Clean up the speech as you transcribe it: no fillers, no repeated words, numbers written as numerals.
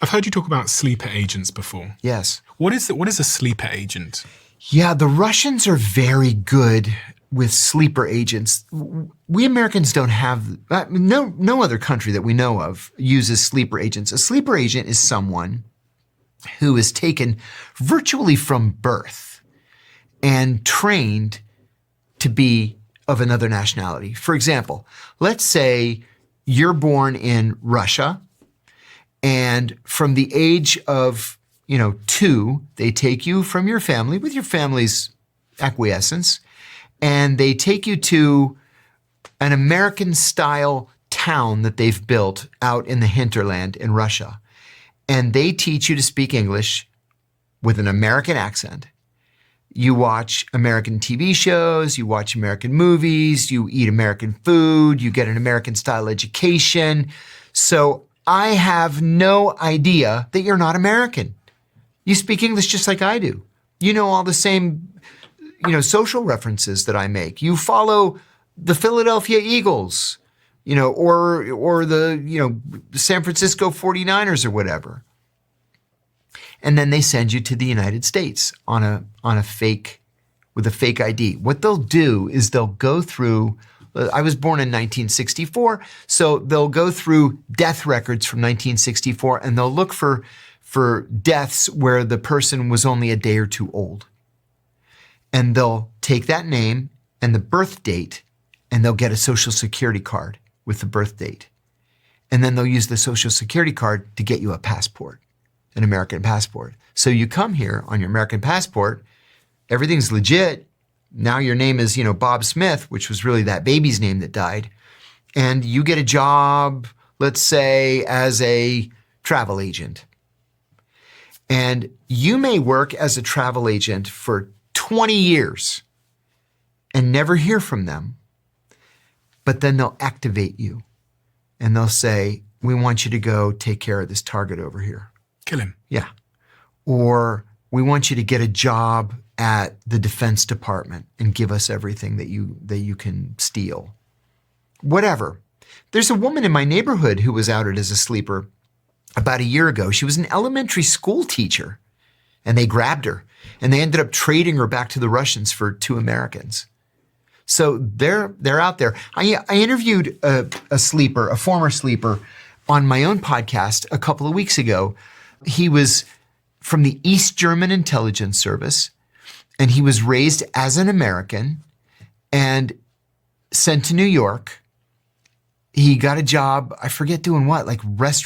I've heard you talk about sleeper agents before. Yes. What is a sleeper agent? Yeah, the Russians are very good with sleeper agents. We Americans don't have, no other country that we know of uses sleeper agents. A sleeper agent is someone who is taken virtually from birth and trained to be of another nationality. For example, let's say you're born in Russia, and from the age of 2, they take you from your family with your family's acquiescence, and they take you to an American-style town that they've built out in the hinterland in Russia. And they teach you to speak English with an American accent. You watch American TV shows, you watch American movies, you eat American food, you get an American-style education. So I have no idea that you're not American. You speak English just like I do. You know all the same, social references that I make. You follow the Philadelphia Eagles, or the, San Francisco 49ers or whatever. And then they send you to the United States with a fake ID. What they'll do is they'll go through, I was born in 1964, so they'll go through death records from 1964 and they'll look for deaths where the person was only a day or two old. And they'll take that name and the birth date and they'll get a Social Security card with the birth date. And then they'll use the Social Security card to get you a passport, an American passport. So you come here on your American passport, everything's legit. Now your name is, Bob Smith, which was really that baby's name that died. And you get a job, let's say, as a travel agent. And you may work as a travel agent for 20 years and never hear from them. But then they'll activate you and they'll say, we want you to go take care of this target over here. Kill him. Yeah. Or we want you to get a job at the Defense Department and give us everything that you can steal. Whatever. There's a woman in my neighborhood who was outed as a sleeper about a year ago. She was an elementary school teacher and they grabbed her and they ended up trading her back to the Russians for 2 Americans. So they're out there. I interviewed a sleeper, a former sleeper, on my own podcast a couple of weeks ago. He was from the East German Intelligence Service, and he was raised as an American and sent to New York. He got a job, I forget doing what, like restaurant